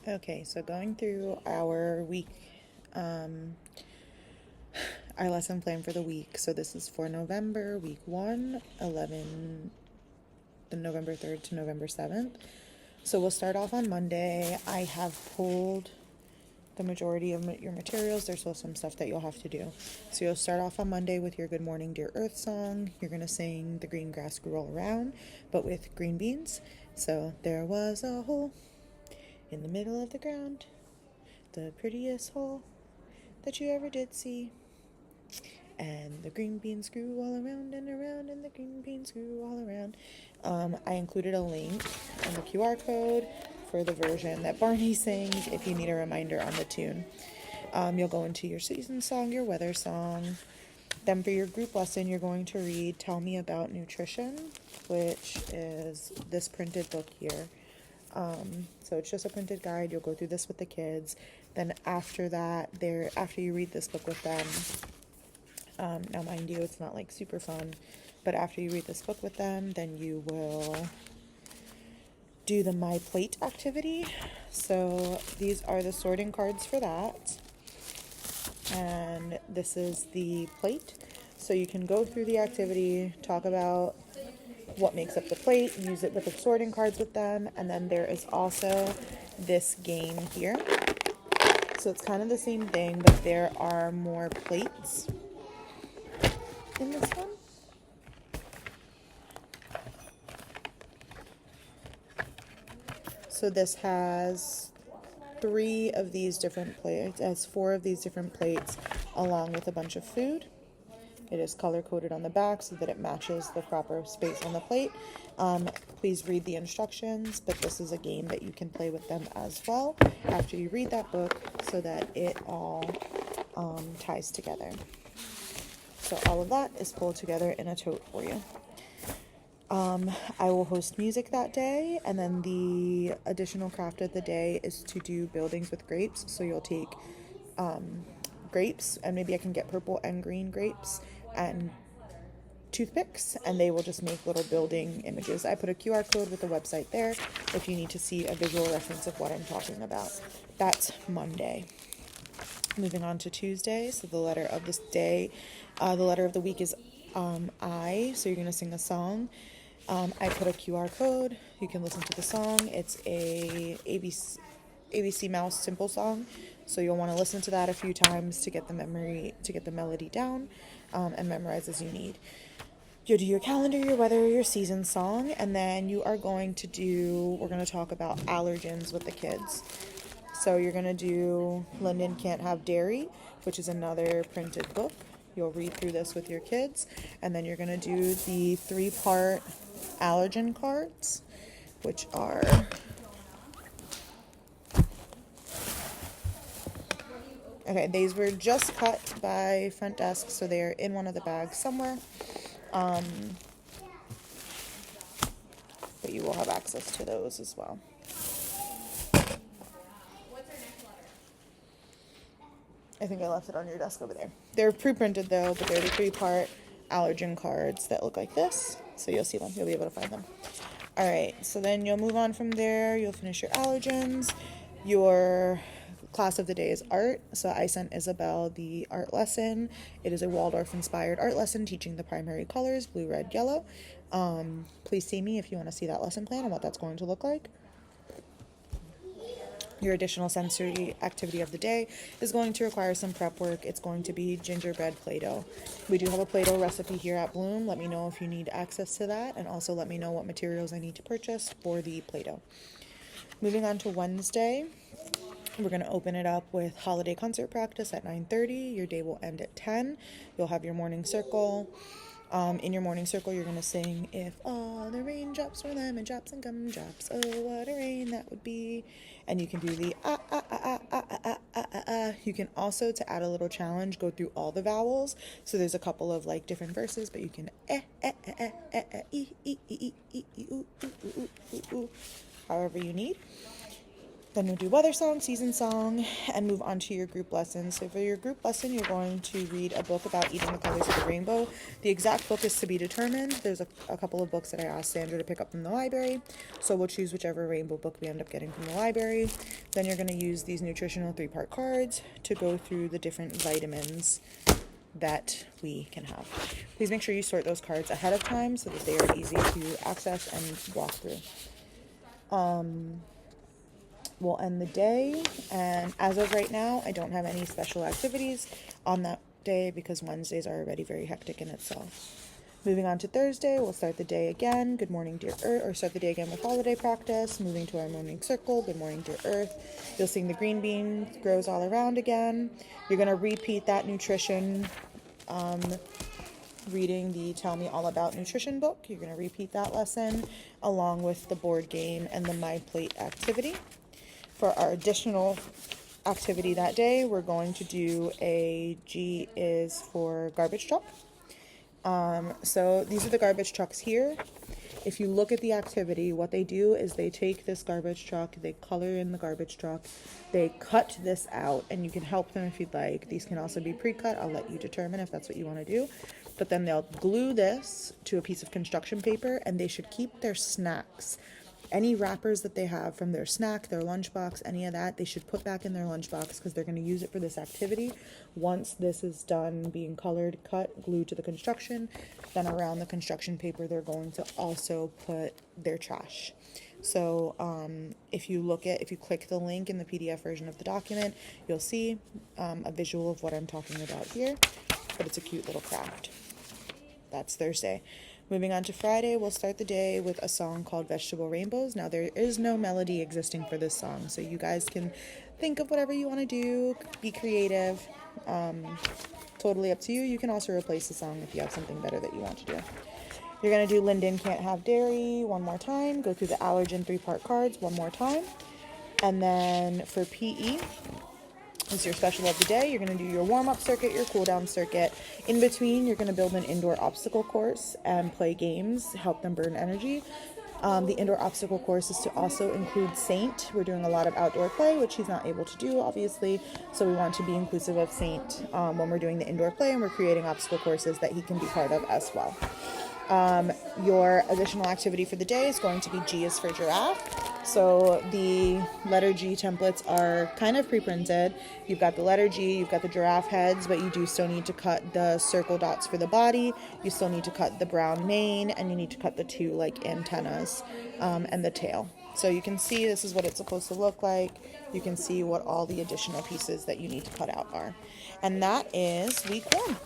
Okay, so going through our week, um, our lesson plan for the week. So this is for November, week 1, 11, the November 3rd to November 7th. So we'll start off on Monday. I have pulled the majority of your materials. There's still some stuff that you'll have to do. So you'll start off on Monday with your Good Morning Dear Earth song. You're going to sing The Green Grass Grew All Around, but with green beans. So there was a hole in the middle of the ground, the prettiest hole that you ever did see. And the green beans grew all around and around, and the green beans grew all around. I included a link and the QR code for the version that Barney sings if you need a reminder on the tune. You'll go into your season song, your weather song. Then for your group lesson, you're going to read Tell Me About Nutrition, which is this printed book here. So it's just a printed guide. You'll go through this with the kids. Then after that, after you read this book with them, now mind you, it's not like super fun, but after you read this book with them, then you will do the My Plate activity. So these are the sorting cards for that. And this is the plate. So you can go through the activity, talk about what makes up the plate, use it with the sorting cards with them, and then there is also this game here. So it's kind of the same thing, but there are more plates in this one. So this has 3 of these different plates, it has 4 of these different plates along with a bunch of food. It is color-coded on the back so that it matches the proper space on the plate. Please read the instructions, but this is a game that you can play with them as well after you read that book so that it all ties together. So all of that is pulled together in a tote for you. I will host music that day, and then the additional craft of the day is to do buildings with grapes. So you'll take grapes, and maybe I can get purple and green grapes, and toothpicks, and they will just make little building images. I put a QR code with the website there if you need to see a visual reference of what I'm talking about. That's Monday. Moving on to Tuesday, so the letter of this day, the letter of the week is I, so you're going to sing a song. I put a QR code. You can listen to the song. It's a ABC Mouse simple song, so you'll want to listen to that a few times to get the melody down, and memorize as you need. You'll do your calendar, your weather, your season song, and then we're going to talk about allergens with the kids. So you're going to do London Can't Have Dairy, which is another printed book. You'll read through this with your kids, and then you're going to do the 3-part allergen cards, which are okay, these were just cut by front desk, so they're in one of the bags somewhere. But you will have access to those as well. I think I left it on your desk over there. They're pre-printed though, but they're the 3-part allergen cards that look like this. So you'll see them. You'll be able to find them. All right. So then you'll move on from there. You'll finish your allergens. Your class of the day is art. So I sent Isabel the art lesson. It is a Waldorf-inspired art lesson teaching the primary colors, blue, red, yellow. Please see me if you want to see that lesson plan and what that's going to look like. Your additional sensory activity of the day is going to require some prep work. It's going to be gingerbread Play-Doh. We do have a Play-Doh recipe here at Bloom. Let me know if you need access to that, and also let me know what materials I need to purchase for the Play-Doh. Moving on to Wednesday, we're going to open it up with holiday concert practice at 9:30. Your day will end at 10. You'll have your morning circle. In your morning circle, you're going to sing, "If all the raindrops were lemon drops and gumdrops, oh, what a rain that would be." And you can do the ah. You can also, to add a little challenge, go through all the vowels. So there's a couple of like different verses, but you can however you need. Then we'll do weather song, season song, and move on to your group lesson. So for your group lesson, you're going to read a book about eating the colors of the rainbow. The exact book is to be determined. There's a couple of books that I asked Sandra to pick up from the library. So we'll choose whichever rainbow book we end up getting from the library. Then you're going to use these nutritional 3-part cards to go through the different vitamins that we can have. Please make sure you sort those cards ahead of time so that they are easy to access and walk through. We'll end the day, and as of right now, I don't have any special activities on that day because Wednesdays are already very hectic in itself. Moving on to Thursday, we'll start the day again. Good morning, dear Earth, or start the day again with holiday practice. Moving to our morning circle. Good morning, dear Earth. You'll sing the green bean grows all around again. You're going to repeat that nutrition, reading the Tell Me All About Nutrition book. You're going to repeat that lesson along with the board game and the My Plate activity. For our additional activity that day, we're going to do a G is for garbage truck. So these are the garbage trucks here. If you look at the activity, what they do is they take this garbage truck, they color in the garbage truck, they cut this out, and you can help them if you'd like. These can also be pre-cut. I'll let you determine if that's what you want to do. But then they'll glue this to a piece of construction paper, and they should keep their snacks. Any wrappers that they have from their snack, their lunchbox, any of that, they should put back in their lunchbox because they're going to use it for this activity. Once this is done being colored, cut, glued to the construction, then around the construction paper, they're going to also put their trash. So if you click the link in the PDF version of the document, you'll see a visual of what I'm talking about here, but it's a cute little craft. That's Thursday. Moving on to Friday, we'll start the day with a song called Vegetable Rainbows. Now, there is no melody existing for this song, so you guys can think of whatever you want to do, be creative, totally up to you. You can also replace the song if you have something better that you want to do. You're going to do Linden Can't Have Dairy one more time, go through the allergen 3-part cards one more time, and then for PE, is your special of the day. You're going to do your warm-up circuit, your cool-down circuit. In between, you're going to build an indoor obstacle course and play games, help them burn energy. The indoor obstacle course is to also include Saint. We're doing a lot of outdoor play, which he's not able to do, obviously, so we want to be inclusive of Saint when we're doing the indoor play, and we're creating obstacle courses that he can be part of as well. Your additional activity for the day is going to be G is for giraffe. So the letter G templates are kind of pre-printed. You've got the letter G, you've got the giraffe heads, but you do still need to cut the circle dots for the body. You still need to cut the brown mane, and you need to cut the 2 antennas and the tail. So you can see this is what it's supposed to look like. You can see what all the additional pieces that you need to cut out are. And that is week 1.